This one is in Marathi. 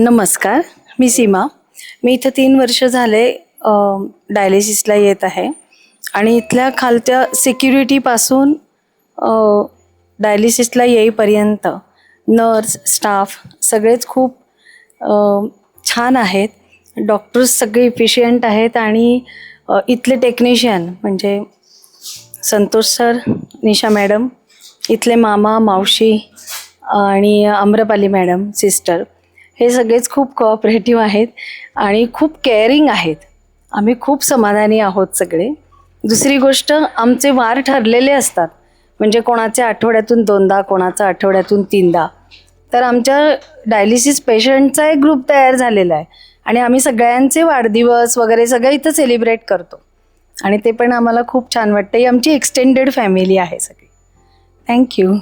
नमस्कार, मी सीमा. मी इथं 3 वर्ष झाले डायलिसिसला येत आहे आणि इथल्या खालच्या सिक्युरिटीपासून डायलिसिसला येईपर्यंत नर्स, स्टाफ सगळेच खूप छान आहेत. डॉक्टर्स सगळे इफिशियंट आहेत आणि इथले टेक्निशियन म्हणजे संतोष सर, निशा मॅडम, इथले मामा, मावशी आणि आम्रपाली मॅडम, सिस्टर, हे सगळेच खूप कोऑपरेटिव्ह आहेत आणि खूप केअरिंग आहेत. आम्ही खूप समाधानी आहोत सगळे. दुसरी गोष्ट, आमचे वार ठरलेले असतात, म्हणजे कोणाचे आठवड्यातून 2दा, कोणाचा आठवड्यातून 3दा. तर आमच्या डायलिसिस पेशंटचा एक ग्रुप तयार झालेला आहे आणि आम्ही सगळ्यांचे वाढदिवस वगैरे सगळं इथं सेलिब्रेट करतो आणि ते पण आम्हाला खूप छान वाटतं. ही आमची एक्सटेंडेड फॅमिली आहे सगळी. थँक्यू.